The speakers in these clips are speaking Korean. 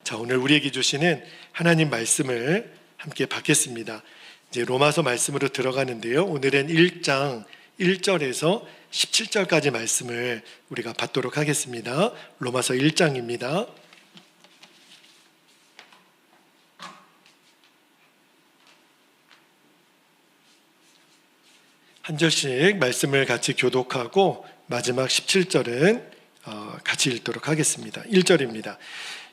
자, 오늘 우리에게 주시는 하나님 말씀을 함께 받겠습니다. 이제 로마서 말씀으로 들어가는데요. 오늘은 1장 1절에서 17절까지 말씀을 우리가 받도록 하겠습니다. 로마서 1장입니다. 한 절씩 말씀을 같이 교독하고 마지막 17절은 같이 읽도록 하겠습니다. 1절입니다.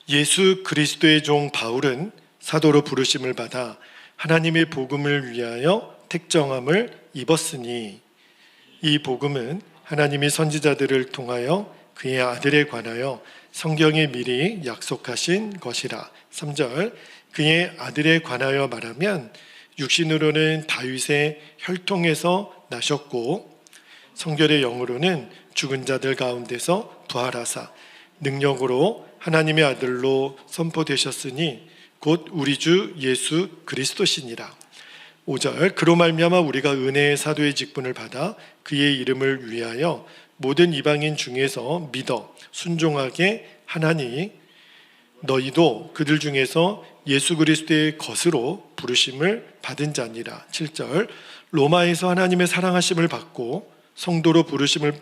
예수 그리스도의 종 바울은 사도로 부르심을 받아 하나님의 복음을 위하여 택정함을 입었으니 이 복음은 하나님이 선지자들을 통하여 그의 아들에 관하여 성경에 미리 약속하신 것이라. 3절 그의 아들에 관하여 말하면 육신으로는 다윗의 혈통에서 나셨고 성결의 영으로는 죽은 자들 가운데서 부활하사 능력으로 하나님의 아들로 선포되셨으니 곧 우리 주 예수 그리스도시니라. 5절 그로 말미암아 우리가 은혜의 사도의 직분을 받아 그의 이름을 위하여 모든 이방인 중에서 믿어 순종하게 하나니 너희도 그들 중에서 예수 그리스도의 것으로 부르심을 받은 자니라. 7절 로마에서 하나님의 사랑하심을 받고 성도로 부르심을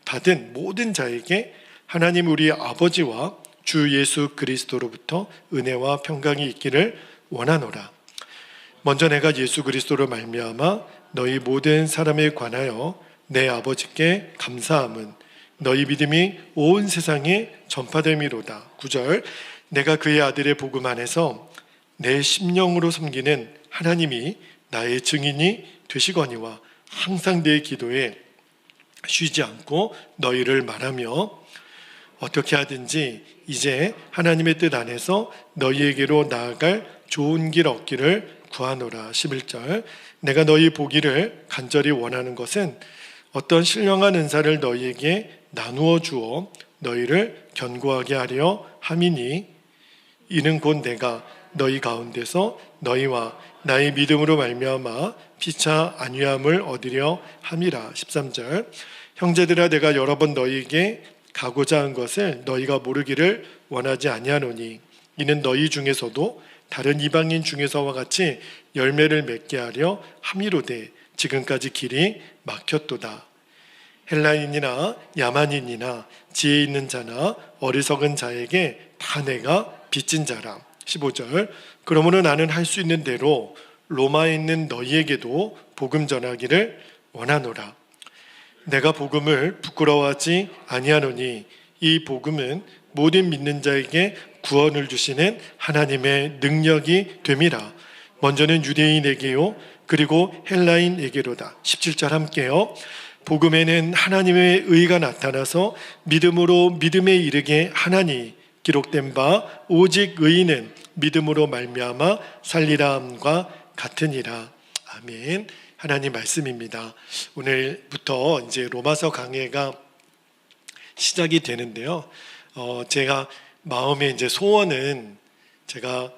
받은 모든 자에게 하나님 우리 아버지와 주 예수 그리스도로부터 은혜와 평강이 있기를 원하노라. 먼저 내가 예수 그리스도로 말미암아 너희 모든 사람에 관하여 내 아버지께 감사함은 너희 믿음이 온 세상에 전파됨이로다. 9절 내가 그의 아들의 복음 안에서 내 심령으로 섬기는 하나님이 나의 증인이 되시거니와 항상 내 기도에 쉬지 않고 너희를 말하며 어떻게 하든지 이제 하나님의 뜻 안에서 너희에게로 나아갈 좋은 길 얻기를 구하노라. 11절 내가 너희 보기를 간절히 원하는 것은 어떤 신령한 은사를 너희에게 나누어 주어 너희를 견고하게 하려 함이니 이는 곧 내가 너희 가운데서 너희와 나의 믿음으로 말미암아 피차 안위함을 얻으려 함이라. 13절 형제들아 내가 여러 번 너희에게 가고자 한 것을 너희가 모르기를 원하지 아니하노니 이는 너희 중에서도 다른 이방인 중에서와 같이 열매를 맺게 하려 함이로되 지금까지 길이 막혔도다. 헬라인이나 야만인이나 지혜 있는 자나 어리석은 자에게 다 내가 빚진 자라. 15절 그러므로 나는 할 수 있는 대로 로마에 있는 너희에게도 복음 전하기를 원하노라. 내가 복음을 부끄러워하지 아니하노니 이 복음은 모든 믿는 자에게 구원을 주시는 하나님의 능력이 됨이라. 먼저는 유대인에게요 그리고 헬라인에게로다. 17절 함께요. 복음에는 하나님의 의가 나타나서 믿음으로 믿음에 이르게 하나니 기록된 바 오직 의인은 믿음으로 말미암아 살리라 함과 같으니라. 아멘. 하나님 말씀입니다. 오늘부터 이제 로마서 강해가 시작이 되는데요. 제가 마음의 이제 소원은 제가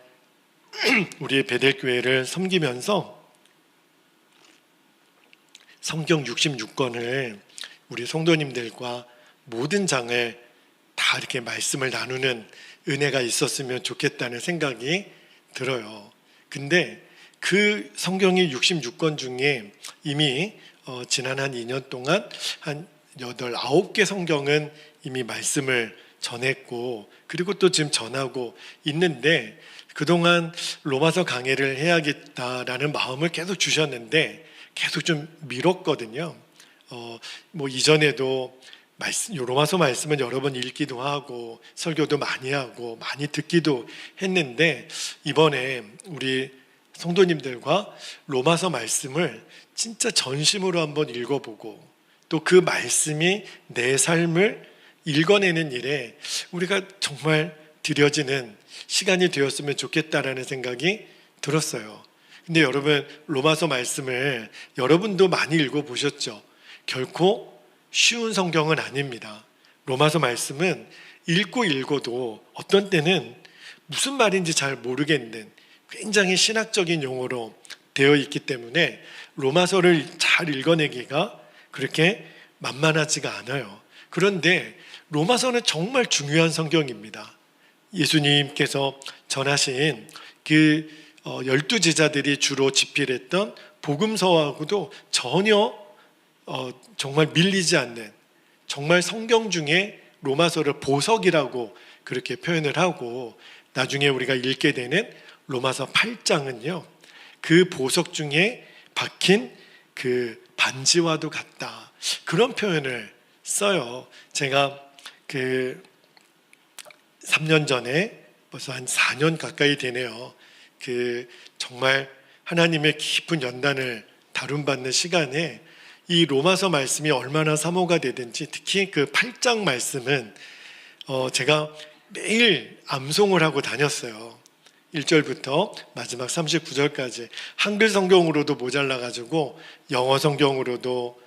우리의 베델교회를 섬기면서 성경 66권을 우리 성도님들과 모든 장을 다 이렇게 말씀을 나누는 은혜가 있었으면 좋겠다는 생각이 들어요. 근데 그 성경의 66권 중에 이미 지난 한 2년 동안 한 8, 9개 성경은 이미 말씀을 전했고 그리고 또 지금 전하고 있는데 그동안 로마서 강해를 해야겠다라는 마음을 계속 주셨는데 계속 좀 미뤘거든요. 뭐 이전에도 로마서 말씀은 여러 번 읽기도 하고 설교도 많이 하고 많이 듣기도 했는데 이번에 우리 성도님들과 로마서 말씀을 진짜 전심으로 한번 읽어보고 또 그 말씀이 내 삶을 읽어내는 일에 우리가 정말 들여지는 시간이 되었으면 좋겠다라는 생각이 들었어요. 근데 여러분 로마서 말씀을 여러분도 많이 읽어보셨죠? 결코 쉬운 성경은 아닙니다. 로마서 말씀은 읽고 읽어도 어떤 때는 무슨 말인지 잘 모르겠는 굉장히 신학적인 용어로 되어 있기 때문에 로마서를 잘 읽어내기가 그렇게 만만하지가 않아요. 그런데 로마서는 정말 중요한 성경입니다. 예수님께서 전하신 그 12제자들이 주로 집필했던 복음서하고도 전혀 정말 밀리지 않는, 정말 성경 중에 로마서를 보석이라고 그렇게 표현을 하고, 나중에 우리가 읽게 되는 로마서 8장은요 그 보석 중에 박힌 그 반지와도 같다, 그런 표현을 써요. 제가 그 3년 전에, 벌써 한 4년 가까이 되네요, 그 정말 하나님의 깊은 연단을 다룬받는 시간에 이 로마서 말씀이 얼마나 사모가 되든지, 특히 그 8장 말씀은 제가 매일 암송을 하고 다녔어요. 1절부터 마지막 39절까지 한글 성경으로도 모자라가지고 영어 성경으로도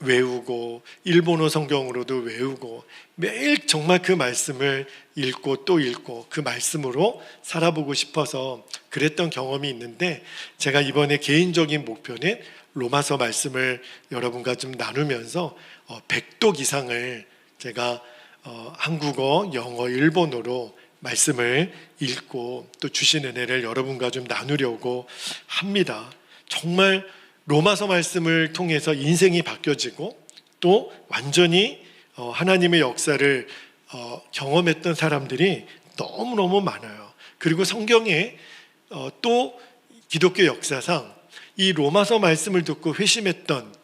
외우고 일본어 성경으로도 외우고, 매일 정말 그 말씀을 읽고 또 읽고 그 말씀으로 살아보고 싶어서 그랬던 경험이 있는데, 제가 이번에 개인적인 목표는 로마서 말씀을 여러분과 좀 나누면서 100독 이상을 제가 한국어, 영어, 일본어로 말씀을 읽고 또 주신 은혜를 여러분과 좀 나누려고 합니다. 정말 로마서 말씀을 통해서 인생이 바뀌어지고 또 완전히 하나님의 역사를 경험했던 사람들이 너무너무 많아요. 그리고 성경에 또 기독교 역사상 이 로마서 말씀을 듣고 회심했던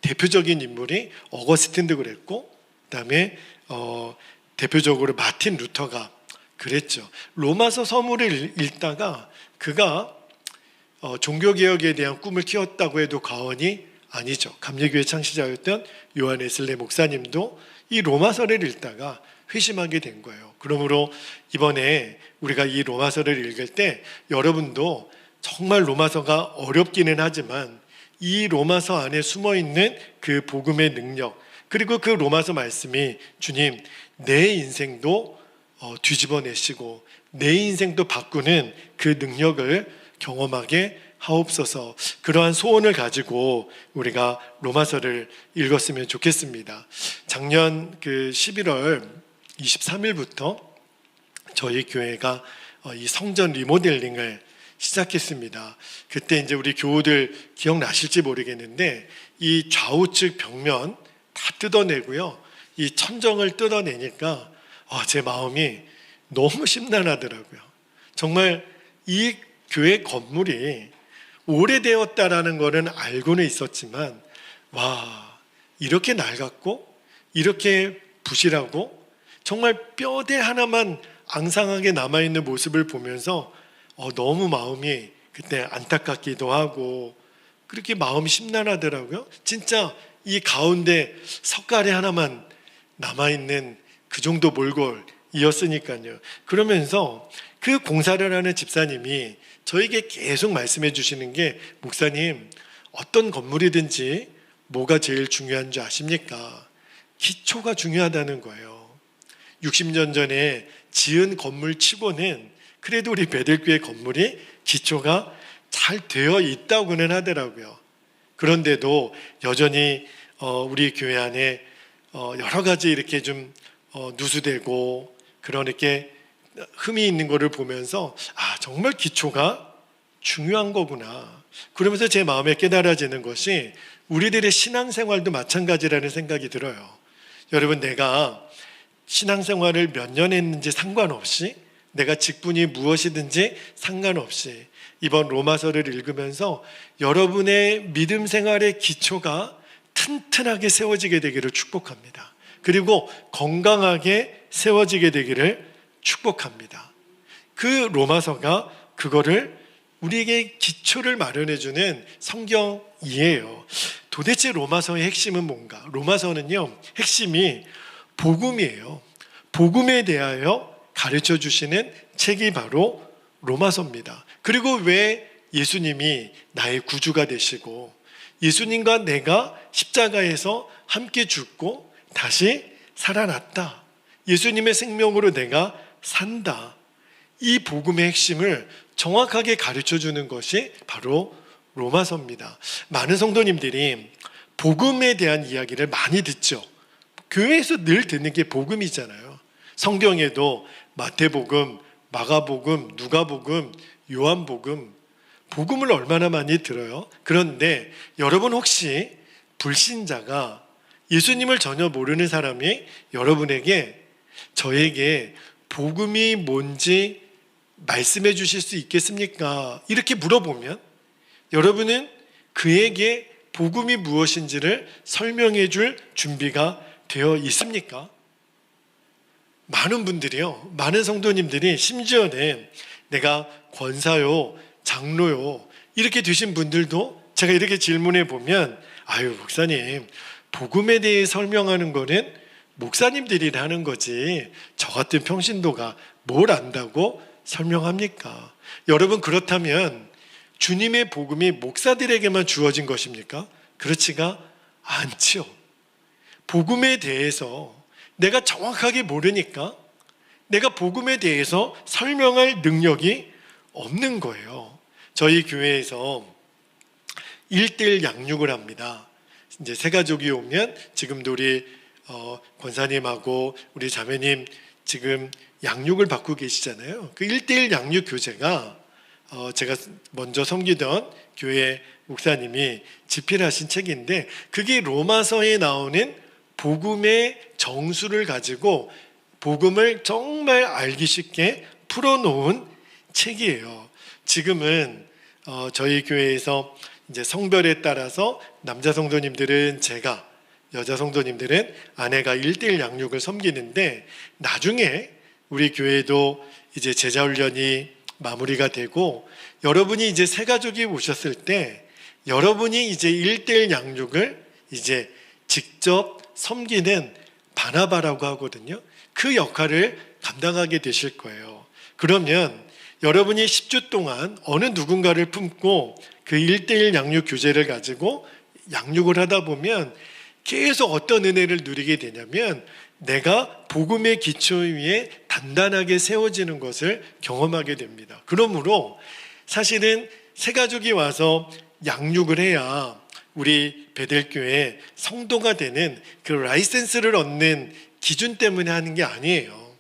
대표적인 인물이 어거스틴도 그랬고, 그다음에 대표적으로 마틴 루터가 그랬죠. 로마서 서문을 읽다가 그가 종교개혁에 대한 꿈을 키웠다고 해도 과언이 아니죠. 감리교회 창시자였던 요한 웨슬레 목사님도 이 로마서를 읽다가 회심하게 된 거예요. 그러므로 이번에 우리가 이 로마서를 읽을 때 여러분도 정말 로마서가 어렵기는 하지만 이 로마서 안에 숨어있는 그 복음의 능력, 그리고 그 로마서 말씀이 주님 내 인생도 뒤집어내시고 내 인생도 바꾸는 그 능력을 경험하게 하옵소서, 그러한 소원을 가지고 우리가 로마서를 읽었으면 좋겠습니다. 작년 그 11월 23일부터 저희 교회가 이 성전 리모델링을 시작했습니다. 그때 이제 우리 교우들 기억나실지 모르겠는데 이 좌우측 벽면 다 뜯어내고요, 이 천정을 뜯어내니까 제 마음이 너무 심란하더라고요. 정말 이 교회 건물이 오래되었다라는 거는 알고는 있었지만, 와, 이렇게 낡았고 이렇게 부실하고 정말 뼈대 하나만 앙상하게 남아있는 모습을 보면서 너무 마음이 그때 안타깝기도 하고 그렇게 마음이 심란하더라고요. 진짜 이 가운데 석가래 하나만 남아있는 그 정도 몰골이었으니까요. 그러면서 그 공사를 하는 집사님이 저에게 계속 말씀해 주시는 게, 목사님 어떤 건물이든지 뭐가 제일 중요한 줄 아십니까? 기초가 중요하다는 거예요. 60년 전에 지은 건물 치고는 그래도 우리 베들교회 건물이 기초가 잘 되어 있다고는 하더라고요. 그런데도 여전히 우리 교회 안에 여러 가지 이렇게 좀 누수되고 그런 이렇게 흠이 있는 것을 보면서 정말 기초가 중요한 거구나. 그러면서 제 마음에 깨달아지는 것이 우리들의 신앙생활도 마찬가지라는 생각이 들어요. 여러분, 내가 신앙생활을 몇 년 했는지 상관없이, 내가 직분이 무엇이든지 상관없이 이번 로마서를 읽으면서 여러분의 믿음 생활의 기초가 튼튼하게 세워지게 되기를 축복합니다. 그리고 건강하게 세워지게 되기를 축복합니다. 그 로마서가 그거를 우리에게 기초를 마련해주는 성경이에요. 도대체 로마서의 핵심은 뭔가? 로마서는요, 핵심이 복음이에요. 복음에 대하여 가르쳐 주시는 책이 바로 로마서입니다. 그리고 왜 예수님이 나의 구주가 되시고 예수님과 내가 십자가에서 함께 죽고 다시 살아났다, 예수님의 생명으로 내가 산다, 이 복음의 핵심을 정확하게 가르쳐 주는 것이 바로 로마서입니다. 많은 성도님들이 복음에 대한 이야기를 많이 듣죠. 교회에서 늘 듣는 게 복음이잖아요. 성경에도 마태복음, 마가복음, 누가복음, 요한복음, 복음을 얼마나 많이 들어요. 그런데 여러분 혹시 불신자가 예수님을 전혀 모르는 사람이 여러분에게 저에게 복음이 뭔지 말씀해 주실 수 있겠습니까? 이렇게 물어보면 여러분은 그에게 복음이 무엇인지를 설명해 줄 준비가 되어 있습니까? 많은 분들이요, 많은 성도님들이 심지어는 내가 권사요, 장로요 이렇게 되신 분들도 제가 이렇게 질문해 보면 아유 목사님, 복음에 대해 설명하는 거는 목사님들이 하는 거지 저 같은 평신도가 뭘 안다고 설명합니까? 여러분, 그렇다면 주님의 복음이 목사들에게만 주어진 것입니까? 그렇지가 않지요. 복음에 대해서 내가 정확하게 모르니까 내가 복음에 대해서 설명할 능력이 없는 거예요. 저희 교회에서 1:1 양육을 합니다. 이제 새 가족이 오면 지금도 우리 권사님하고 우리 자매님 지금 양육을 받고 계시잖아요. 그 1:1 양육 교재가 제가 먼저 섬기던 교회 목사님이 집필하신 책인데 그게 로마서에 나오는 복음의 정수를 가지고 복음을 정말 알기 쉽게 풀어놓은 책이에요. 지금은 저희 교회에서 이제 성별에 따라서 남자 성도님들은 제가, 여자 성도님들은 아내가 1:1 양육을 섬기는데 나중에 우리 교회도 이제 제자훈련이 마무리가 되고 여러분이 이제 새 가족이 오셨을 때 여러분이 이제 1:1 양육을 이제 직접 섬기는 바나바라고 하거든요. 그 역할을 감당하게 되실 거예요. 그러면 여러분이 10주 동안 어느 누군가를 품고 그 1:1 양육 교재를 가지고 양육을 하다 보면 계속 어떤 은혜를 누리게 되냐면 내가 복음의 기초 위에 단단하게 세워지는 것을 경험하게 됩니다. 그러므로 사실은 새 가족이 와서 양육을 해야 우리 베델교회 성도가 되는 그 라이센스를 얻는 기준 때문에 하는 게 아니에요.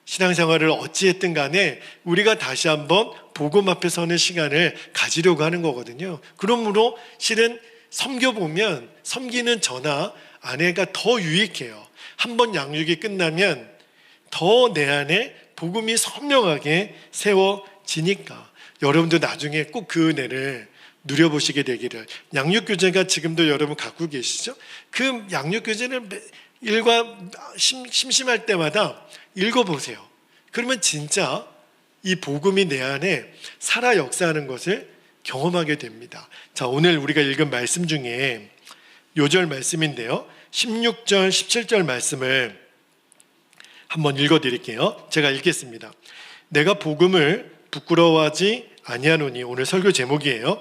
신앙생활을 어찌했든 간에 우리가 다시 한번 복음 앞에 서는 시간을 가지려고 하는 거거든요. 그러므로 실은 섬겨보면 섬기는 저나 아내가 더 유익해요. 한번 양육이 끝나면 더 내 안에 복음이 선명하게 세워지니까 여러분도 나중에 꼭 그 은혜를 누려보시게 되기를. 양육교재가 지금도 여러분 갖고 계시죠? 그 양육교재를 심심할 때마다 읽어보세요. 그러면 진짜 이 복음이 내 안에 살아 역사하는 것을 경험하게 됩니다. 자, 오늘 우리가 읽은 말씀 중에 요절 말씀인데요, 16절, 17절 말씀을 한번 읽어드릴게요. 제가 읽겠습니다. 내가 복음을 부끄러워하지 아니하노니, 오늘 설교 제목이에요.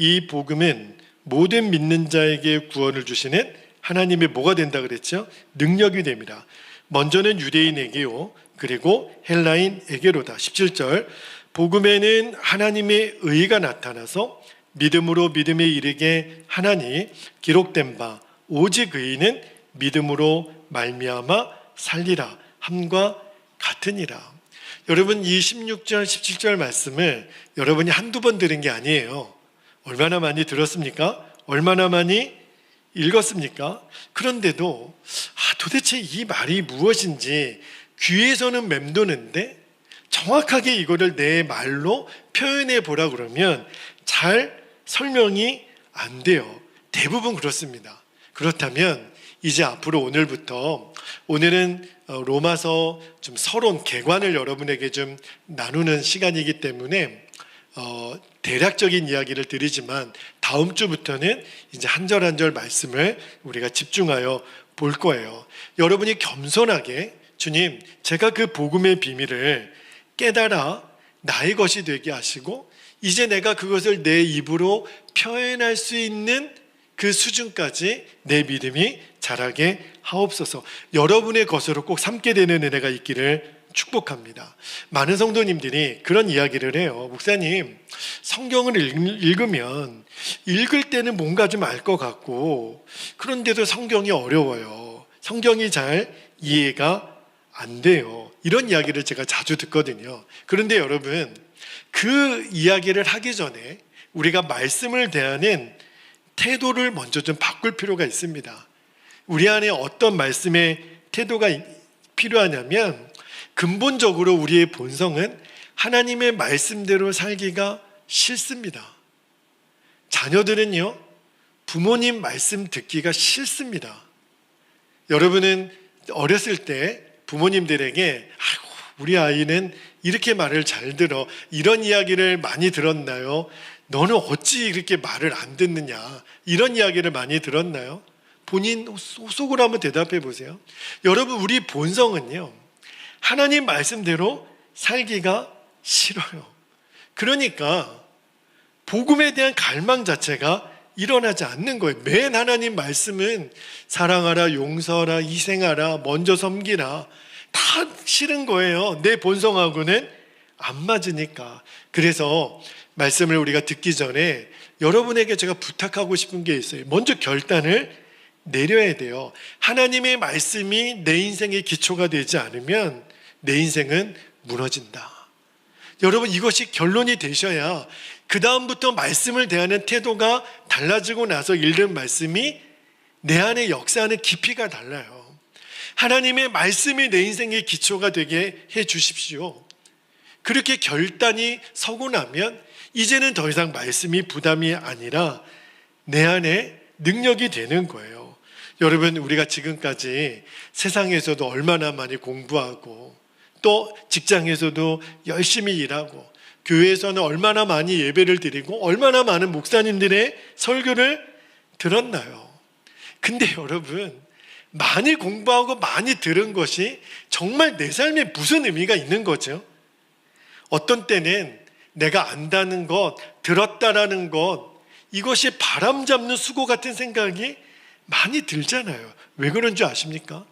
이 복음은 모든 믿는 자에게 구원을 주시는 하나님의 뭐가 된다 그랬죠? 능력이 됩니다. 먼저는 유대인에게요, 그리고 헬라인에게로다. 17절, 복음에는 하나님의 의가 나타나서 믿음으로 믿음에 이르게 하나니 기록된 바 오직 의인은 믿음으로 말미암아 살리라 함과 같으니라. 여러분, 이 16절 17절 말씀을 여러분이 한두 번 들은 게 아니에요. 얼마나 많이 들었습니까? 얼마나 많이 읽었습니까? 그런데도 도대체 이 말이 무엇인지 귀에서는 맴도는데 정확하게 이거를 내 말로 표현해 보라 그러면 잘 설명이 안 돼요. 대부분 그렇습니다. 그렇다면 이제 앞으로 오늘은 로마서 좀 서론 개관을 여러분에게 좀 나누는 시간이기 때문에 대략적인 이야기를 드리지만 다음 주부터는 이제 한 절 한 절 말씀을 우리가 집중하여 볼 거예요. 여러분이 겸손하게 주님, 제가 그 복음의 비밀을 깨달아 나의 것이 되게 하시고 이제 내가 그것을 내 입으로 표현할 수 있는 그 수준까지 내 믿음이 자라게 하옵소서. 여러분의 것으로 꼭 삼게 되는 은혜가 있기를 축복합니다. 많은 성도님들이 그런 이야기를 해요. 목사님, 성경을 읽으면 읽을 때는 뭔가 좀 알 것 같고 그런데도 성경이 어려워요. 성경이 잘 이해가 안 돼요. 이런 이야기를 제가 자주 듣거든요. 그런데 여러분, 그 이야기를 하기 전에 우리가 말씀을 대하는 태도를 먼저 좀 바꿀 필요가 있습니다. 우리 안에 어떤 말씀의 태도가 필요하냐면, 근본적으로 우리의 본성은 하나님의 말씀대로 살기가 싫습니다. 자녀들은요, 부모님 말씀 듣기가 싫습니다. 여러분은 어렸을 때 부모님들에게 아이고, 우리 아이는 이렇게 말을 잘 들어, 이런 이야기를 많이 들었나요? 너는 어찌 이렇게 말을 안 듣느냐, 이런 이야기를 많이 들었나요? 본인 속으로 한번 대답해 보세요. 여러분, 우리 본성은요, 하나님 말씀대로 살기가 싫어요. 그러니까 복음에 대한 갈망 자체가 일어나지 않는 거예요. 맨 하나님 말씀은 사랑하라, 용서하라, 희생하라, 먼저 섬기라, 다 싫은 거예요. 내 본성하고는 안 맞으니까. 그래서 말씀을 우리가 듣기 전에 여러분에게 제가 부탁하고 싶은 게 있어요. 먼저 결단을 내려야 돼요. 하나님의 말씀이 내 인생의 기초가 되지 않으면 내 인생은 무너진다. 여러분, 이것이 결론이 되셔야 그 다음부터 말씀을 대하는 태도가 달라지고 나서 읽는 말씀이 내 안에 역사하는 깊이가 달라요. 하나님의 말씀이 내 인생의 기초가 되게 해 주십시오. 그렇게 결단이 서고 나면 이제는 더 이상 말씀이 부담이 아니라 내 안에 능력이 되는 거예요. 여러분, 우리가 지금까지 세상에서도 얼마나 많이 공부하고 또 직장에서도 열심히 일하고 교회에서는 얼마나 많이 예배를 드리고 얼마나 많은 목사님들의 설교를 들었나요? 근데 여러분, 많이 공부하고 많이 들은 것이 정말 내 삶에 무슨 의미가 있는 거죠? 어떤 때는 내가 안다는 것, 들었다라는 것, 이것이 바람잡는 수고 같은 생각이 많이 들잖아요. 왜 그런 줄 아십니까?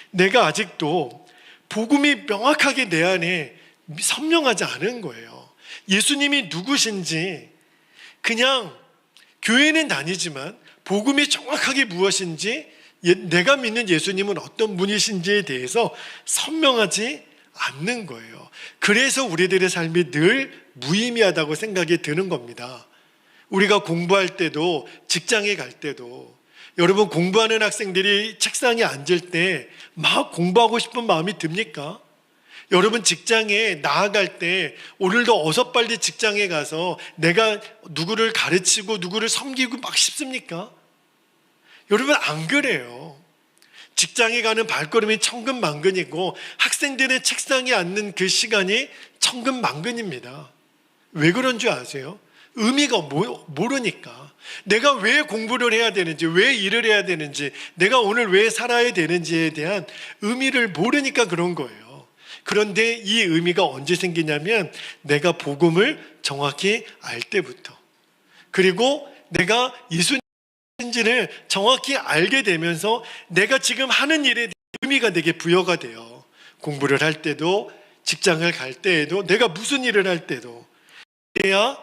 내가 아직도 복음이 명확하게 내 안에 선명하지 않은 거예요. 예수님이 누구신지, 그냥 교회는 다니지만 복음이 정확하게 무엇인지, 내가 믿는 예수님은 어떤 분이신지에 대해서 선명하지 않는 거예요. 그래서 우리들의 삶이 늘 무의미하다고 생각이 드는 겁니다. 우리가 공부할 때도, 직장에 갈 때도, 여러분, 공부하는 학생들이 책상에 앉을 때 막 공부하고 싶은 마음이 듭니까? 여러분, 직장에 나아갈 때 오늘도 어서 빨리 직장에 가서 내가 누구를 가르치고 누구를 섬기고 막 싶습니까? 여러분, 안 그래요. 직장에 가는 발걸음이 천근만근이고 학생들의 책상에 앉는 그 시간이 천근만근입니다. 왜 그런 줄 아세요? 의미가 모르니까. 내가 왜 공부를 해야 되는지, 왜 일을 해야 되는지, 내가 오늘 왜 살아야 되는지에 대한 의미를 모르니까 그런 거예요. 그런데 이 의미가 언제 생기냐면 내가 복음을 정확히 알 때부터, 그리고 내가 예수님인지를 정확히 알게 되면서 내가 지금 하는 일에 대한 의미가 내게 부여가 돼요. 공부를 할 때도, 직장을 갈 때에도, 내가 무슨 일을 할 때도. 그래야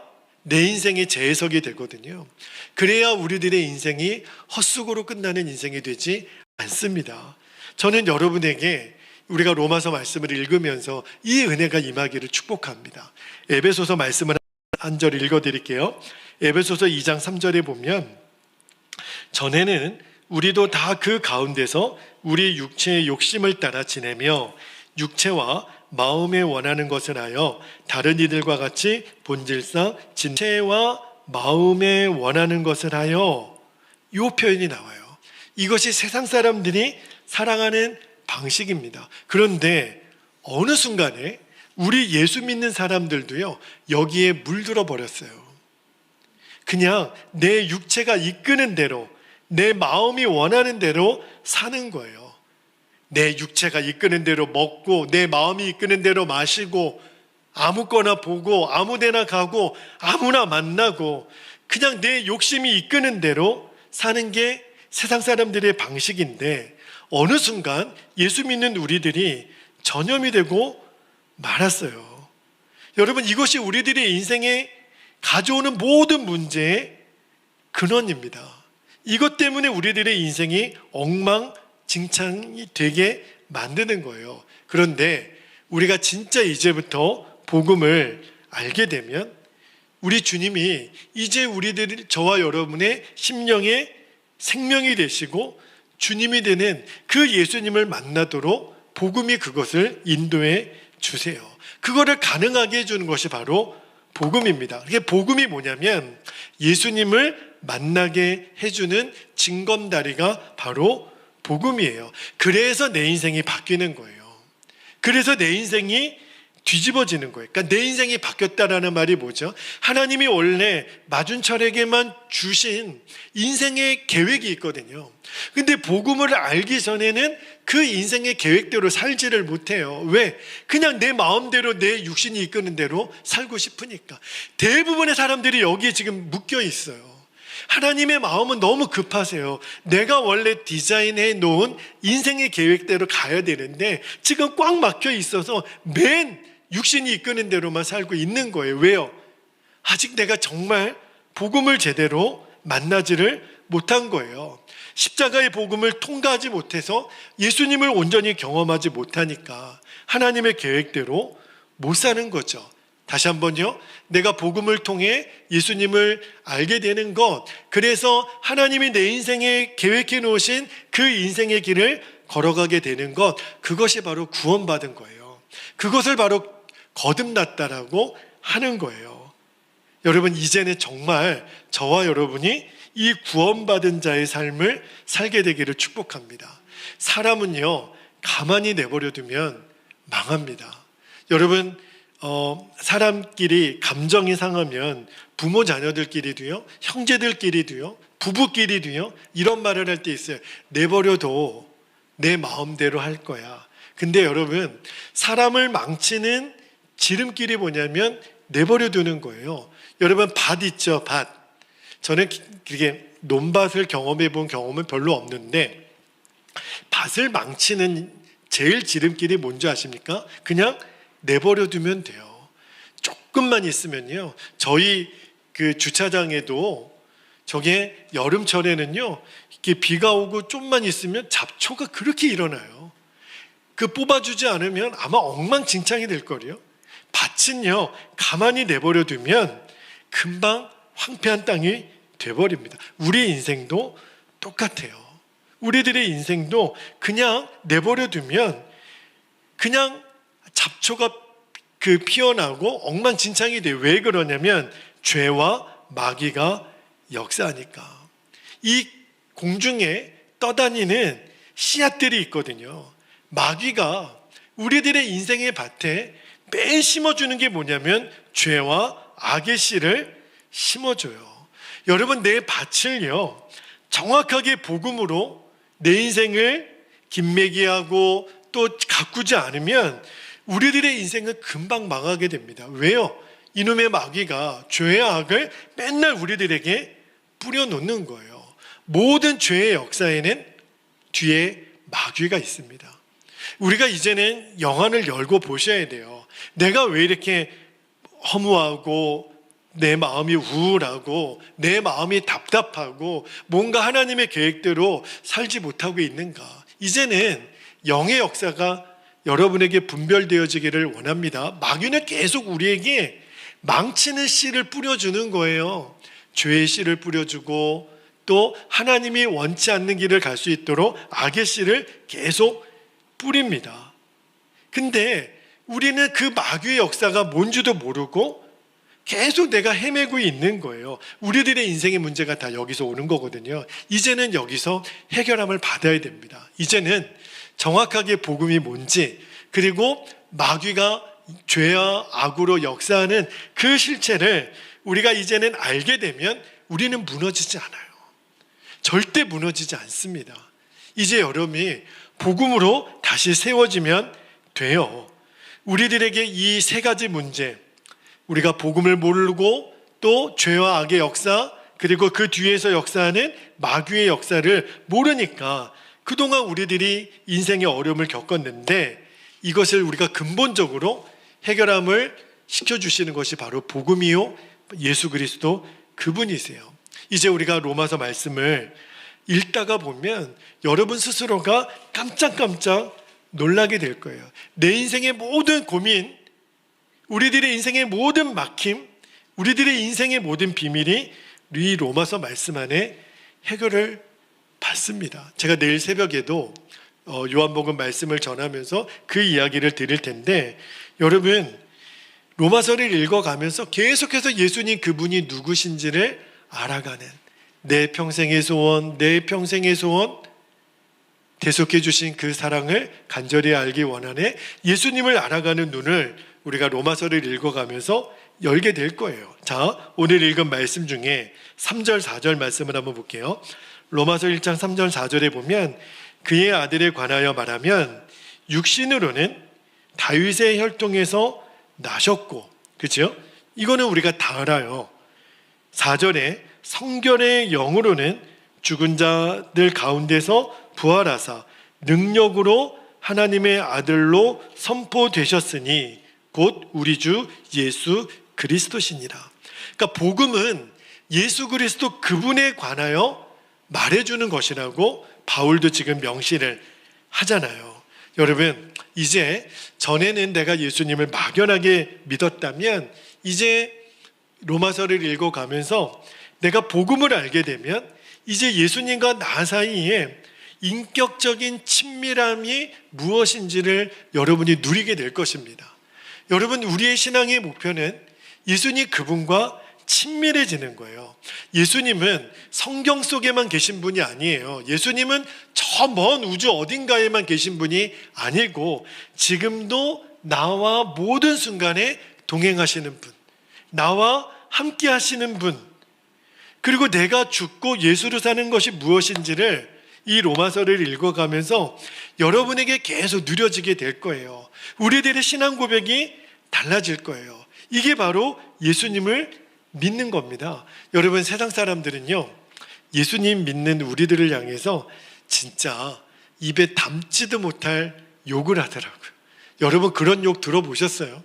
내 인생의 재해석이 되거든요. 그래야 우리들의 인생이 헛수고로 끝나는 인생이 되지 않습니다. 저는 여러분에게 우리가 로마서 말씀을 읽으면서 이 은혜가 임하기를 축복합니다. 에베소서 말씀을 한 절 읽어드릴게요. 에베소서 2장 3절에 보면, 전에는 우리도 다 그 가운데서 우리 육체의 욕심을 따라 지내며 육체와 마음에 원하는 것을 하여 다른 이들과 같이 본질상 진체와 마음에 원하는 것을 하여, 이 표현이 나와요. 이것이 세상 사람들이 살아가는 방식입니다. 그런데 어느 순간에 우리 예수 믿는 사람들도요, 여기에 물들어 버렸어요. 그냥 내 육체가 이끄는 대로, 내 마음이 원하는 대로 사는 거예요. 내 육체가 이끄는 대로 먹고 내 마음이 이끄는 대로 마시고 아무거나 보고 아무데나 가고 아무나 만나고 그냥 내 욕심이 이끄는 대로 사는 게 세상 사람들의 방식인데, 어느 순간 예수 믿는 우리들이 전염이 되고 말았어요. 여러분, 이것이 우리들의 인생에 가져오는 모든 문제의 근원입니다. 이것 때문에 우리들의 인생이 엉망진창이 되게 만드는 거예요. 그런데 우리가 진짜 이제부터 복음을 알게 되면 우리 주님이 이제 저와 여러분의 심령의 생명이 되시고 주님이 되는 그 예수님을 만나도록 복음이 그것을 인도해 주세요. 그거를 가능하게 해주는 것이 바로 복음입니다. 그게 복음이 뭐냐면 예수님을 만나게 해주는 징검다리가 바로 복음이에요. 그래서 내 인생이 바뀌는 거예요. 그래서 내 인생이 뒤집어지는 거예요. 그러니까 내 인생이 바뀌었다라는 말이 뭐죠? 하나님이 원래 마준철에게만 주신 인생의 계획이 있거든요. 근데 복음을 알기 전에는 그 인생의 계획대로 살지를 못해요. 왜? 그냥 내 마음대로 내 육신이 이끄는 대로 살고 싶으니까. 대부분의 사람들이 여기에 지금 묶여 있어요. 하나님의 마음은 너무 급하세요. 내가 원래 디자인해 놓은 인생의 계획대로 가야 되는데 지금 꽉 막혀 있어서 맨 육신이 이끄는 대로만 살고 있는 거예요. 왜요? 아직 내가 정말 복음을 제대로 만나지를 못한 거예요. 십자가의 복음을 통과하지 못해서 예수님을 온전히 경험하지 못하니까 하나님의 계획대로 못 사는 거죠. 다시 한번요. 내가 복음을 통해 예수님을 알게 되는 것, 그래서 하나님이 내 인생에 계획해 놓으신 그 인생의 길을 걸어가게 되는 것, 그것이 바로 구원받은 거예요. 그것을 바로 거듭났다라고 하는 거예요. 여러분, 이제는 정말 저와 여러분이 이 구원받은 자의 삶을 살게 되기를 축복합니다. 사람은요, 가만히 내버려 두면 망합니다. 여러분, 사람끼리 감정이 상하면 부모 자녀들끼리도요, 형제들끼리도요, 부부끼리도요, 이런 말을 할 때 있어요. 내버려둬. 내 마음대로 할 거야. 근데 여러분, 사람을 망치는 지름길이 뭐냐면 내버려두는 거예요. 여러분, 밭 있죠, 밭. 저는 그게 논밭을 경험해 본 경험은 별로 없는데 밭을 망치는 제일 지름길이 뭔지 아십니까? 그냥 내버려 두면 돼요. 조금만 있으면요, 저희 그 주차장에도 저게 여름철에는요, 이렇게 비가 오고 좀만 있으면 잡초가 그렇게 일어나요. 그 뽑아주지 않으면 아마 엉망진창이 될 거예요. 밭은요, 가만히 내버려 두면 금방 황폐한 땅이 돼버립니다. 우리 인생도 똑같아요. 우리들의 인생도 그냥 내버려 두면 그냥 잡초가 피어나고 엉망진창이 돼요. 왜 그러냐면 죄와 마귀가 역사하니까. 이 공중에 떠다니는 씨앗들이 있거든요. 마귀가 우리들의 인생의 밭에 매일 심어주는 게 뭐냐면 죄와 악의 씨를 심어줘요. 여러분, 내 밭을요, 정확하게 복음으로 내 인생을 김매기하고 또 가꾸지 않으면 우리들의 인생은 금방 망하게 됩니다. 왜요? 이놈의 마귀가 죄와 악을 맨날 우리들에게 뿌려놓는 거예요. 모든 죄의 역사에는 뒤에 마귀가 있습니다. 우리가 이제는 영안을 열고 보셔야 돼요. 내가 왜 이렇게 허무하고 내 마음이 우울하고 내 마음이 답답하고 뭔가 하나님의 계획대로 살지 못하고 있는가? 이제는 영의 역사가 여러분에게 분별되어지기를 원합니다. 마귀는 계속 우리에게 망치는 씨를 뿌려주는 거예요. 죄의 씨를 뿌려주고 또 하나님이 원치 않는 길을 갈 수 있도록 악의 씨를 계속 뿌립니다. 근데 우리는 그 마귀의 역사가 뭔지도 모르고 계속 내가 헤매고 있는 거예요. 우리들의 인생의 문제가 다 여기서 오는 거거든요. 이제는 여기서 해결함을 받아야 됩니다. 이제는 정확하게 복음이 뭔지, 그리고 마귀가 죄와 악으로 역사하는 그 실체를 우리가 이제는 알게 되면 우리는 무너지지 않아요. 절대 무너지지 않습니다. 이제 여러분이 복음으로 다시 세워지면 돼요. 우리들에게 이 세 가지 문제, 우리가 복음을 모르고 또 죄와 악의 역사, 그리고 그 뒤에서 역사하는 마귀의 역사를 모르니까 그동안 우리들이 인생의 어려움을 겪었는데, 이것을 우리가 근본적으로 해결함을 시켜주시는 것이 바로 복음이요, 예수 그리스도 그분이세요. 이제 우리가 로마서 말씀을 읽다가 보면 여러분 스스로가 깜짝깜짝 놀라게 될 거예요. 내 인생의 모든 고민, 우리들의 인생의 모든 막힘, 우리들의 인생의 모든 비밀이 이 로마서 말씀 안에 해결을 받습니다. 제가 내일 새벽에도 요한복음 말씀을 전하면서 그 이야기를 드릴 텐데, 여러분 로마서를 읽어가면서 계속해서 예수님 그분이 누구신지를 알아가는, 내 평생의 소원, 내 평생의 소원, 대속해 주신 그 사랑을 간절히 알기 원하네, 예수님을 알아가는 눈을 우리가 로마서를 읽어가면서 열게 될 거예요. 자, 오늘 읽은 말씀 중에 3절 4절 말씀을 한번 볼게요. 로마서 1장 3절 4절에 보면, 그의 아들에 관하여 말하면 육신으로는 다윗의 혈통에서 나셨고, 그렇죠? 이거는 우리가 다 알아요. 4절에 성결의 영으로는 죽은 자들 가운데서 부활하사 능력으로 하나님의 아들로 선포되셨으니 곧 우리 주 예수 그리스도시니라. 그러니까 복음은 예수 그리스도 그분에 관하여 말해주는 것이라고 바울도 지금 명시를 하잖아요. 여러분, 이제 전에는 내가 예수님을 막연하게 믿었다면, 이제 로마서를 읽어가면서 내가 복음을 알게 되면 이제 예수님과 나 사이에 인격적인 친밀함이 무엇인지를 여러분이 누리게 될 것입니다. 여러분, 우리의 신앙의 목표는 예수님 그분과 친밀해지는 거예요. 예수님은 성경 속에만 계신 분이 아니에요. 예수님은 저 먼 우주 어딘가에만 계신 분이 아니고 지금도 나와 모든 순간에 동행하시는 분, 나와 함께 하시는 분, 그리고 내가 죽고 예수로 사는 것이 무엇인지를 이 로마서를 읽어가면서 여러분에게 계속 누려지게 될 거예요. 우리들의 신앙 고백이 달라질 거예요. 이게 바로 예수님을 믿는 겁니다. 여러분, 세상 사람들은요, 예수님 믿는 우리들을 향해서 진짜 입에 담지도 못할 욕을 하더라고요. 여러분, 그런 욕 들어보셨어요?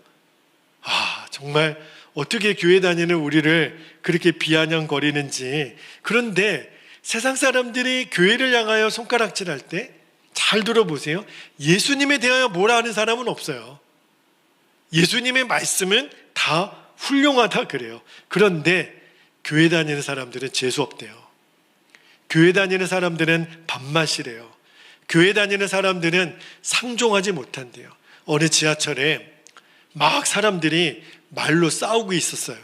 정말 어떻게 교회 다니는 우리를 그렇게 비아냥거리는지. 그런데 세상 사람들이 교회를 향하여 손가락질할 때 잘 들어보세요. 예수님에 대하여 뭐라 하는 사람은 없어요. 예수님의 말씀은 다 훌륭하다 그래요. 그런데 교회 다니는 사람들은 재수없대요. 교회 다니는 사람들은 밥맛이래요. 교회 다니는 사람들은 상종하지 못한대요. 어느 지하철에 막 사람들이 말로 싸우고 있었어요.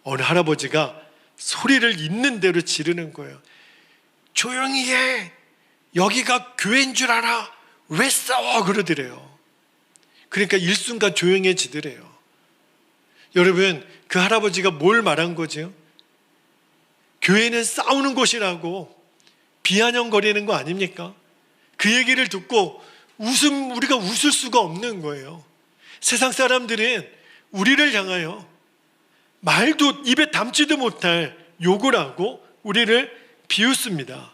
어느 할아버지가 소리를 있는 대로 지르는 거예요. 조용히 해! 여기가 교회인 줄 알아! 왜 싸워! 그러더래요. 그러니까 일순간 조용해지더래요. 여러분, 그 할아버지가 뭘 말한 거죠? 교회는 싸우는 곳이라고 비아냥거리는 거 아닙니까? 그 얘기를 듣고 우리가 웃을 수가 없는 거예요. 세상 사람들은 우리를 향하여 말도 입에 담지도 못할 욕을 하고 우리를 비웃습니다.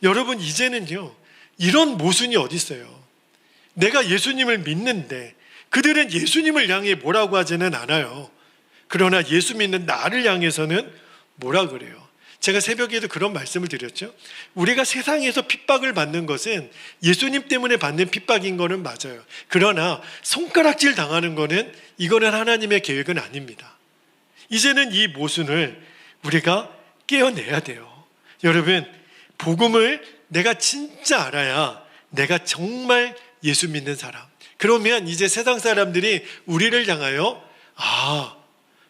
여러분, 이제는요, 이런 모순이 어디 있어요? 내가 예수님을 믿는데 그들은 예수님을 향해 뭐라고 하지는 않아요. 그러나 예수 믿는 나를 향해서는 뭐라 그래요? 제가 새벽에도 그런 말씀을 드렸죠. 우리가 세상에서 핍박을 받는 것은 예수님 때문에 받는 핍박인 거는 맞아요. 그러나 손가락질 당하는 거는, 이거는 하나님의 계획은 아닙니다. 이제는 이 모순을 우리가 깨어내야 돼요. 여러분, 복음을 내가 진짜 알아야 내가 정말 예수 믿는 사람. 그러면 이제 세상 사람들이 우리를 향하여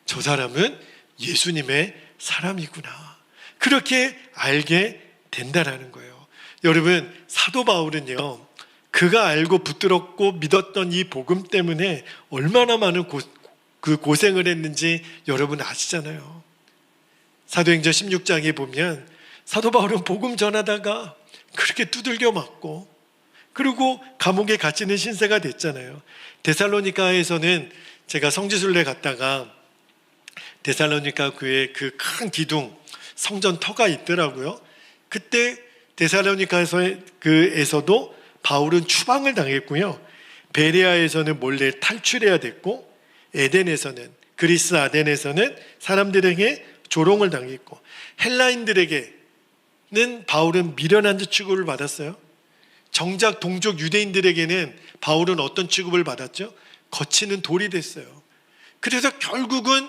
저 사람은 예수님의 사람이구나, 그렇게 알게 된다라는 거예요. 여러분, 사도 바울은요, 그가 알고 붙들었고 믿었던 이 복음 때문에 얼마나 많은 고생을 했는지 여러분 아시잖아요. 사도행전 16장에 보면 사도 바울은 복음 전하다가 그렇게 두들겨 맞고, 그리고 감옥에 갇히는 신세가 됐잖아요. 데살로니가에서는 제가 성지순례 갔다가 데살로니가 교회 그 큰 기둥 성전 터가 있더라고요. 그때 데살로니가에서도 바울은 추방을 당했고요. 베레아에서는 몰래 탈출해야 됐고, 에덴에서는, 그리스 아덴에서는 사람들에게 조롱을 당했고, 헬라인들에게는 바울은 미련한 자 취급을 받았어요. 정작 동족 유대인들에게는 바울은 어떤 취급을 받았죠? 거치는 돌이 됐어요. 그래서 결국은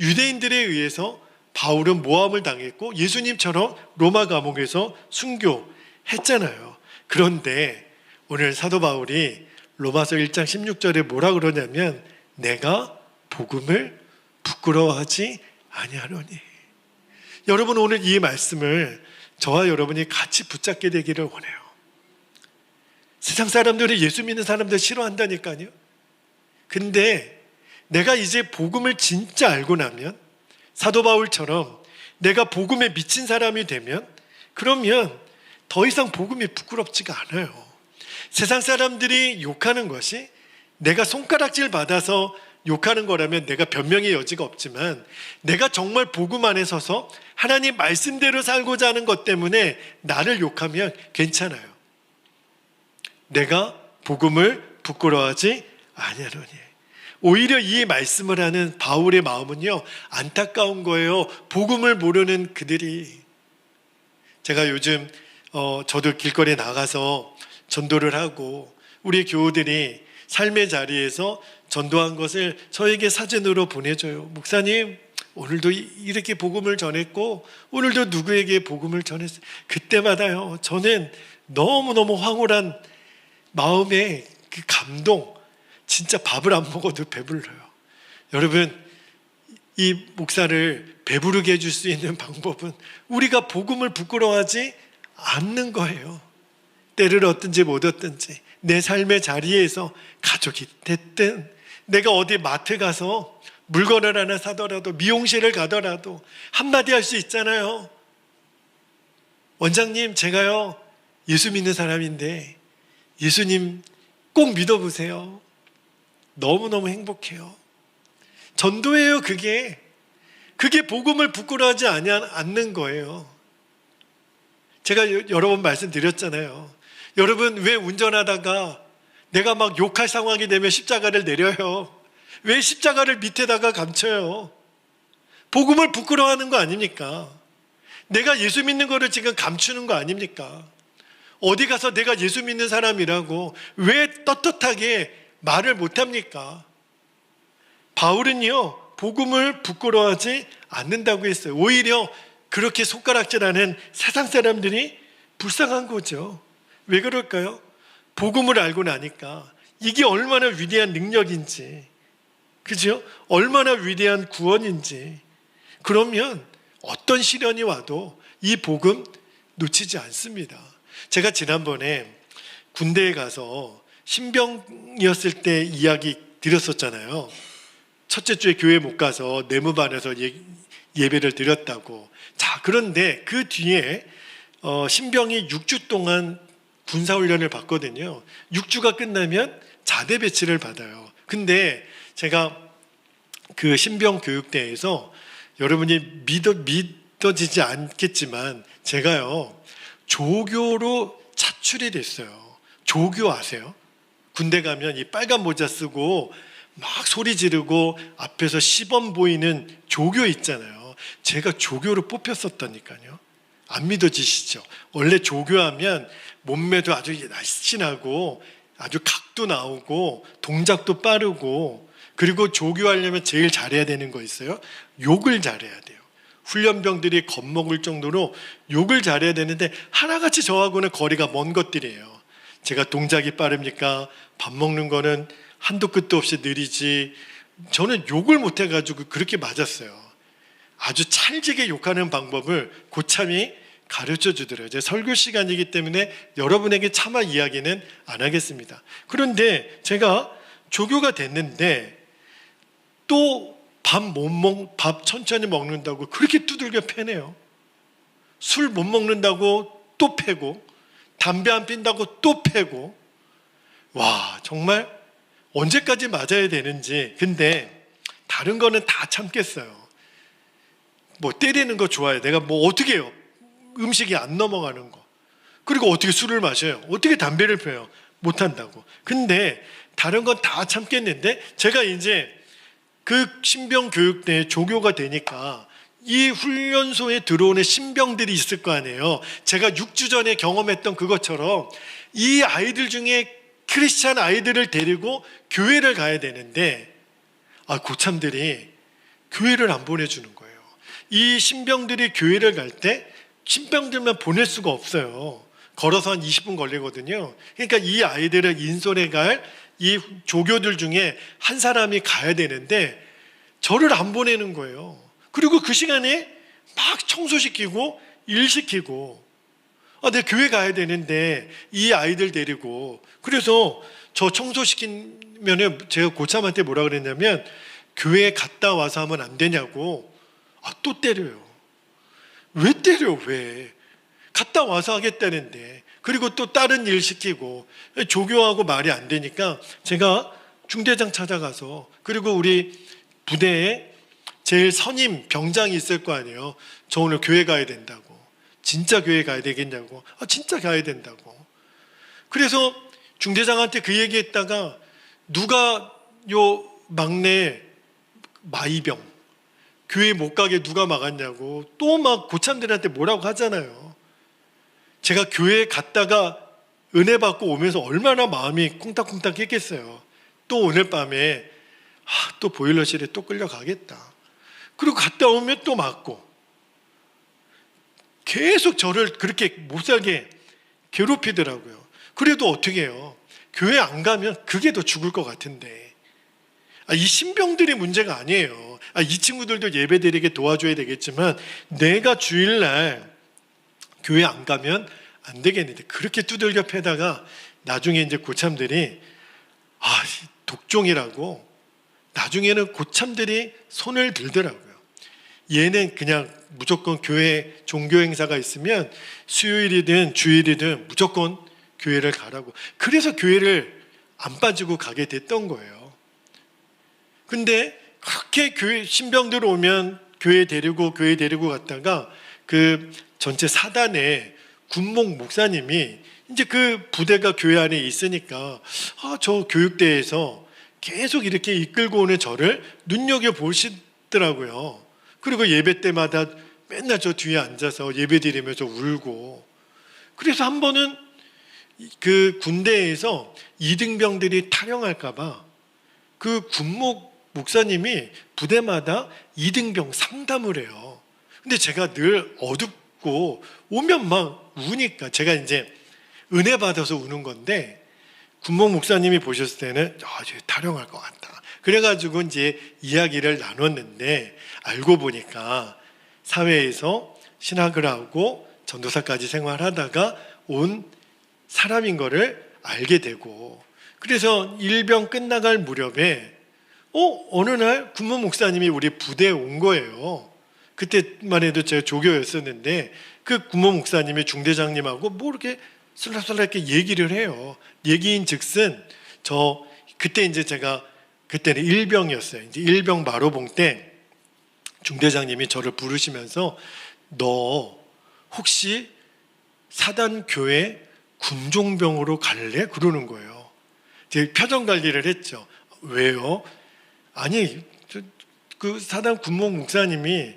유대인들에 의해서 바울은 모함을 당했고 예수님처럼 로마 감옥에서 순교했잖아요. 그런데 오늘 사도 바울이 로마서 1장 16절에 뭐라 그러냐면 내가 복음을 부끄러워하지 아니하노니. 여러분, 오늘 이 말씀을 저와 여러분이 같이 붙잡게 되기를 원해요. 세상 사람들이 예수 믿는 사람들 싫어한다니까요. 근데 내가 이제 복음을 진짜 알고 나면, 사도 바울처럼 내가 복음에 미친 사람이 되면, 그러면 더 이상 복음이 부끄럽지가 않아요. 세상 사람들이 욕하는 것이 내가 손가락질 받아서 욕하는 거라면 내가 변명의 여지가 없지만, 내가 정말 복음 안에 서서 하나님 말씀대로 살고자 하는 것 때문에 나를 욕하면 괜찮아요. 내가 복음을 부끄러워하지 아니하노니. 오히려 이 말씀을 하는 바울의 마음은요, 안타까운 거예요. 복음을 모르는 그들이. 제가 요즘 저도 길거리에 나가서 전도를 하고 우리 교우들이 삶의 자리에서 전도한 것을 저에게 사진으로 보내줘요. 목사님, 오늘도 이렇게 복음을 전했고 오늘도 누구에게 복음을 전했어요. 그때마다요, 저는 너무너무 황홀한 마음의 그 감동, 진짜 밥을 안 먹어도 배불러요. 여러분, 이 목사를 배부르게 해줄 수 있는 방법은 우리가 복음을 부끄러워하지 않는 거예요. 때를 얻든지 못 얻든지 내 삶의 자리에서 가족이 됐든 내가 어디 마트 가서 물건을 하나 사더라도 미용실을 가더라도 한마디 할 수 있잖아요. 원장님, 제가요 예수 믿는 사람인데 예수님 꼭 믿어보세요. 너무너무 행복해요. 전도예요. 그게 복음을 부끄러워하지 않는 거예요. 제가 여러 번 말씀드렸잖아요. 여러분, 왜 운전하다가 내가 막 욕할 상황이 되면 십자가를 내려요? 왜 십자가를 밑에다가 감춰요? 복음을 부끄러워하는 거 아닙니까? 내가 예수 믿는 거를 지금 감추는 거 아닙니까? 어디 가서 내가 예수 믿는 사람이라고 왜 떳떳하게 말을 못합니까? 바울은요, 복음을 부끄러워하지 않는다고 했어요. 오히려 그렇게 손가락질하는 세상 사람들이 불쌍한 거죠. 왜 그럴까요? 복음을 알고 나니까 이게 얼마나 위대한 능력인지, 그죠? 얼마나 위대한 구원인지. 그러면 어떤 시련이 와도 이 복음 놓치지 않습니다. 제가 지난번에 군대에 가서 신병이었을 때 이야기 드렸었잖아요. 첫째 주에 교회 못 가서 내무반에서 예배를 드렸다고. 자, 그런데 그 뒤에 신병이 6주 동안 군사훈련을 받거든요. 6주가 끝나면 자대 배치를 받아요. 근데 제가 그 신병 교육대에서 여러분이 믿어지지 않겠지만 제가요 조교로 차출이 됐어요. 조교 아세요? 군대 가면 이 빨간 모자 쓰고 막 소리 지르고 앞에서 시범 보이는 조교 있잖아요. 제가 조교로 뽑혔었다니까요. 안 믿어지시죠? 원래 조교하면 몸매도 아주 날씬하고 아주 각도 나오고 동작도 빠르고, 그리고 조교하려면 제일 잘해야 되는 거 있어요? 욕을 잘해야 돼요. 훈련병들이 겁먹을 정도로 욕을 잘해야 되는데 하나같이 저하고는 거리가 먼 것들이에요. 제가 동작이 빠릅니까? 밥 먹는 거는 한도 끝도 없이 느리지. 저는 욕을 못해가지고 그렇게 맞았어요. 아주 찰지게 욕하는 방법을 고참이 가르쳐 주더라고요. 제 설교 시간이기 때문에 여러분에게 차마 이야기는 안 하겠습니다. 그런데 제가 조교가 됐는데 또 밥 천천히 먹는다고 그렇게 두들겨 패네요. 술 못 먹는다고 또 패고, 담배 안 핀다고 또 패고. 와, 정말 언제까지 맞아야 되는지. 근데 다른 거는 다 참겠어요. 뭐 때리는 거 좋아해요. 내가 뭐 어떻게 해요? 음식이 안 넘어가는 거. 그리고 어떻게 술을 마셔요? 어떻게 담배를 펴요? 못한다고. 근데 다른 건 다 참겠는데 제가 이제 그 신병 교육대 조교가 되니까 이 훈련소에 들어오는 신병들이 있을 거 아니에요. 제가 6주 전에 경험했던 그것처럼 이 아이들 중에 크리스찬 아이들을 데리고 교회를 가야 되는데 고참들이 교회를 안 보내주는 거예요. 이 신병들이 교회를 갈 때 신병들만 보낼 수가 없어요. 걸어서 한 20분 걸리거든요. 그러니까 이 아이들을 인솔에 갈 이 조교들 중에 한 사람이 가야 되는데 저를 안 보내는 거예요. 그리고 그 시간에 막 청소시키고 일시키고 내 교회 가야 되는데 이 아이들 데리고, 그래서 저 청소시키면 제가 고참한테 뭐라 그랬냐면 교회 갔다 와서 하면 안 되냐고. 또 때려요. 왜 때려? 왜? 갔다 와서 하겠다는데. 그리고 또 다른 일 시키고 조교하고 말이 안 되니까 제가 중대장 찾아가서, 그리고 우리 부대에 제일 선임 병장이 있을 거 아니에요. 저 오늘 교회 가야 된다고. 진짜 교회 가야 되겠냐고. 진짜 가야 된다고. 그래서 중대장한테 그 얘기했다가 누가 요 막내 마이병 교회 못 가게 누가 막았냐고 또 막 고참들한테 뭐라고 하잖아요. 제가 교회에 갔다가 은혜 받고 오면서 얼마나 마음이 쿵닥쿵닥 했겠어요. 또 오늘 밤에 또 보일러실에 또 끌려가겠다. 그리고 갔다 오면 또 맞고 계속 저를 그렇게 못살게 괴롭히더라고요. 그래도 어떻게 해요? 교회 안 가면 그게 더 죽을 것 같은데. 이 신병들이 문제가 아니에요. 이 친구들도 예배드리게 도와줘야 되겠지만 내가 주일날 교회 안 가면 안 되겠는데, 그렇게 두들겨 패다가 나중에 이제 고참들이 독종이라고 나중에는 고참들이 손을 들더라고요. 얘는 그냥 무조건 교회 종교 행사가 있으면 수요일이든 주일이든 무조건 교회를 가라고. 그래서 교회를 안 빠지고 가게 됐던 거예요. 근데 그렇게 교회 신병들 오면 교회 데리고 갔다가 그 전체 사단에 군목 목사님이 이제 그 부대가 교회 안에 있으니까 저 교육대에서 계속 이렇게 이끌고 오는 저를 눈여겨보시더라고요. 그리고 예배 때마다 맨날 저 뒤에 앉아서 예배 드리면서 울고. 그래서 한 번은 그 군대에서 이등병들이 탈영할까봐 그 군목 목사님이 부대마다 이등병 상담을 해요. 근데 제가 늘 어둡고 오면 막 우니까 제가 이제 은혜 받아서 우는 건데, 군목 목사님이 보셨을 때는 탈영할 것 같다. 그래가지고 이제 이야기를 나눴는데 알고 보니까 사회에서 신학을 하고 전도사까지 생활하다가 온 사람인 거를 알게 되고, 그래서 일병 끝나갈 무렵에 어느 날 군목 목사님이 우리 부대에 온 거예요. 그때만 해도 제가 조교였었는데 그 군목 목사님이 중대장님하고 뭐 이렇게 술락술락 이렇게 얘기를 해요. 얘기인 즉슨 그때 이제 제가 그때는 일병이었어요. 이제 일병 마로봉 때 중대장님이 저를 부르시면서 너 혹시 사단 교회 군종병으로 갈래? 그러는 거예요. 제가 표정 관리를 했죠. 왜요? 아니 그 사단 군목 목사님이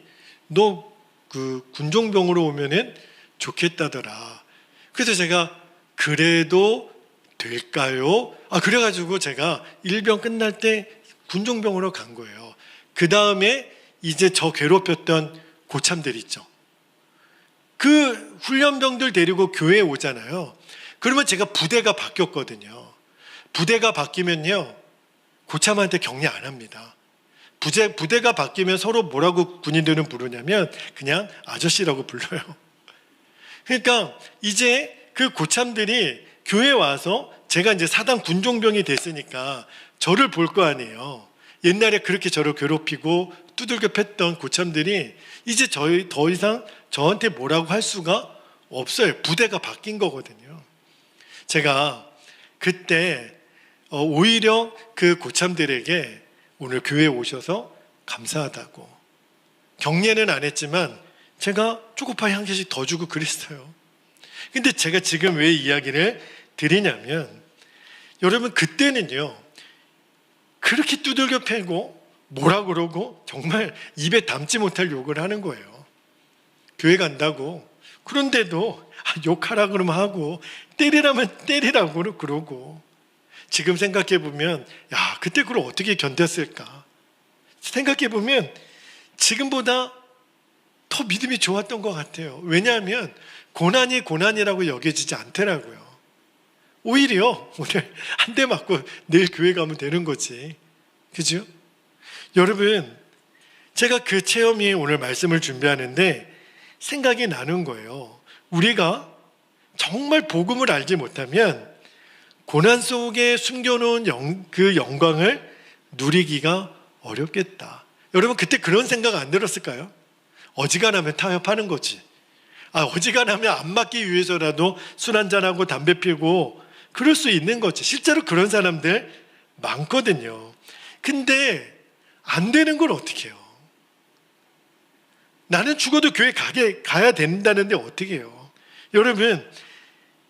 너 그 군종병으로 오면은 좋겠다더라. 그래서 제가 그래도 될까요? 그래가지고 제가 일병 끝날 때 군종병으로 간 거예요. 그 다음에 이제 저 괴롭혔던 고참들 있죠. 그 훈련병들 데리고 교회에 오잖아요. 그러면 제가 부대가 바뀌었거든요. 부대가 바뀌면요, 고참한테 격려 안 합니다. 부대가 바뀌면 서로 뭐라고 군인들은 부르냐면 그냥 아저씨라고 불러요. 그러니까 이제 그 고참들이 교회 와서 제가 이제 사단 군종병이 됐으니까 저를 볼 거 아니에요. 옛날에 그렇게 저를 괴롭히고 두들겨 팼던 고참들이 이제 더 이상 저한테 뭐라고 할 수가 없어요. 부대가 바뀐 거거든요. 제가 그때 오히려 그 고참들에게 오늘 교회에 오셔서 감사하다고, 격려는 안 했지만 제가 초코파이 한 개씩 더 주고 그랬어요. 근데 제가 지금 왜 이야기를 드리냐면, 여러분 그때는요 그렇게 두들겨 패고 뭐라 그러고 정말 입에 담지 못할 욕을 하는 거예요. 교회 간다고 그런데도 욕하라 그러면 하고 때리라면 때리라고 그러고, 지금 생각해 보면 야, 그때 그걸 어떻게 견뎠을까 생각해 보면 지금보다 더 믿음이 좋았던 것 같아요. 왜냐하면 고난이 고난이라고 여겨지지 않더라고요. 오히려 오늘 한 대 맞고 내일 교회 가면 되는 거지. 그죠? 여러분, 제가 그 체험이 오늘 말씀을 준비하는데 생각이 나는 거예요. 우리가 정말 복음을 알지 못하면 고난 속에 숨겨놓은 그 영광을 누리기가 어렵겠다. 여러분, 그때 그런 생각 안 들었을까요? 어지간하면 타협하는 거지. 어지간하면 안 맞기 위해서라도 술 한잔하고 담배 피우고 그럴 수 있는 거지. 실제로 그런 사람들 많거든요. 근데 안 되는 걸 어떻게 해요? 나는 죽어도 교회 가야 된다는데 어떻게 해요? 여러분,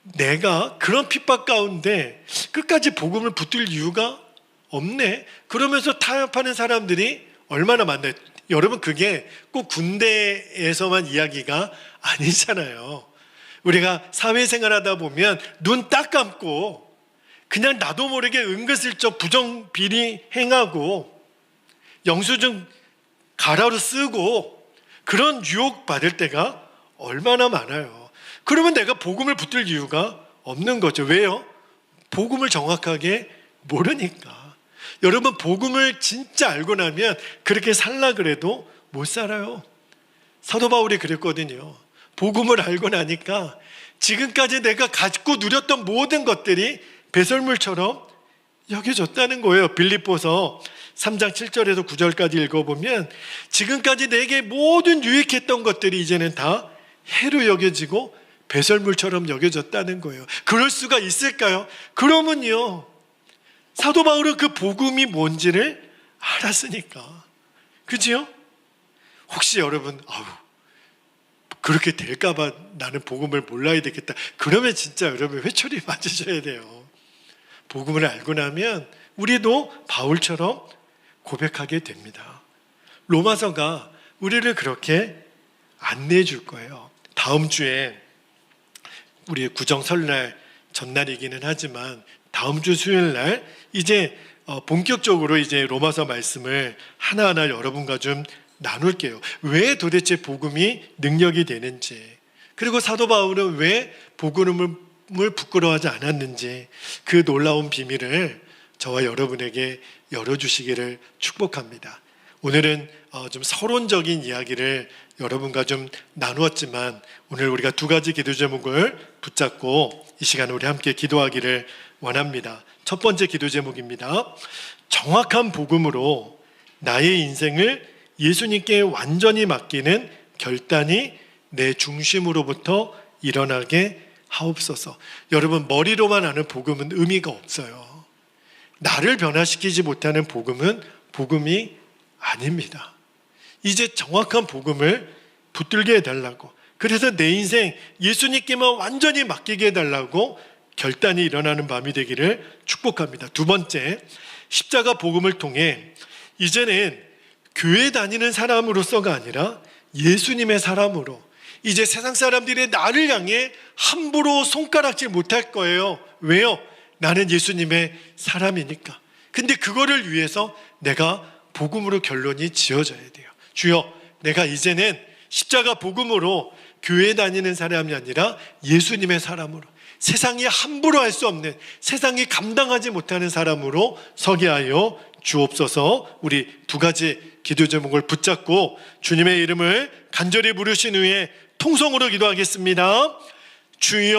내가 그런 핍박 가운데 끝까지 복음을 붙들 이유가 없네. 그러면서 타협하는 사람들이 얼마나 많나요? 여러분, 그게 꼭 군대에서만 이야기가 아니잖아요. 우리가 사회생활 하다 보면 눈 딱 감고 그냥 나도 모르게 은근슬쩍 부정비리 행하고 영수증 가라로 쓰고 그런 유혹 받을 때가 얼마나 많아요. 그러면 내가 복음을 붙들 이유가 없는 거죠. 왜요? 복음을 정확하게 모르니까. 여러분, 복음을 진짜 알고 나면 그렇게 살라 그래도 못 살아요. 사도 바울이 그랬거든요. 복음을 알고 나니까 지금까지 내가 가지고 누렸던 모든 것들이 배설물처럼 여겨졌다는 거예요. 빌립보서 3장 7절에서 9절까지 읽어보면 지금까지 내게 모든 유익했던 것들이 이제는 다 해로 여겨지고 배설물처럼 여겨졌다는 거예요. 그럴 수가 있을까요? 그러면요, 사도 바울은 그 복음이 뭔지를 알았으니까. 그죠? 혹시 여러분, 그렇게 될까봐 나는 복음을 몰라야 되겠다. 그러면 진짜 여러분 회초리 맞으셔야 돼요. 복음을 알고 나면 우리도 바울처럼 고백하게 됩니다. 로마서가 우리를 그렇게 안내해 줄 거예요. 다음 주에 우리 구정 설날 전날이기는 하지만 다음 주 수요일 날 이제 본격적으로 이제 로마서 말씀을 하나하나 여러분과 좀 나눌게요. 왜 도대체 복음이 능력이 되는지, 그리고 사도 바울은 왜 복음을 부끄러워하지 않았는지 그 놀라운 비밀을 저와 여러분에게 열어주시기를 축복합니다. 오늘은 좀 서론적인 이야기를 여러분과 좀 나누었지만 오늘 우리가 두 가지 기도 제목을 붙잡고 이 시간 우리 함께 기도하기를 원합니다. 첫 번째 기도 제목입니다. 정확한 복음으로 나의 인생을 예수님께 완전히 맡기는 결단이 내 중심으로부터 일어나게 하옵소서. 여러분, 머리로만 아는 복음은 의미가 없어요. 나를 변화시키지 못하는 복음은 복음이 아닙니다. 이제 정확한 복음을 붙들게 해달라고, 그래서 내 인생 예수님께만 완전히 맡기게 해달라고 결단이 일어나는 밤이 되기를 축복합니다. 두 번째, 십자가 복음을 통해 이제는 교회 다니는 사람으로서가 아니라 예수님의 사람으로, 이제 세상 사람들이 나를 향해 함부로 손가락질 못할 거예요. 왜요? 나는 예수님의 사람이니까. 근데 그거를 위해서 내가 복음으로 결론이 지어져야 돼요. 주여, 내가 이제는 십자가 복음으로 교회 다니는 사람이 아니라 예수님의 사람으로, 세상이 함부로 할 수 없는, 세상이 감당하지 못하는 사람으로 서게 하여 주옵소서. 우리 두 가지 기도 제목을 붙잡고 주님의 이름을 간절히 부르신 후에 통성으로 기도하겠습니다. 주여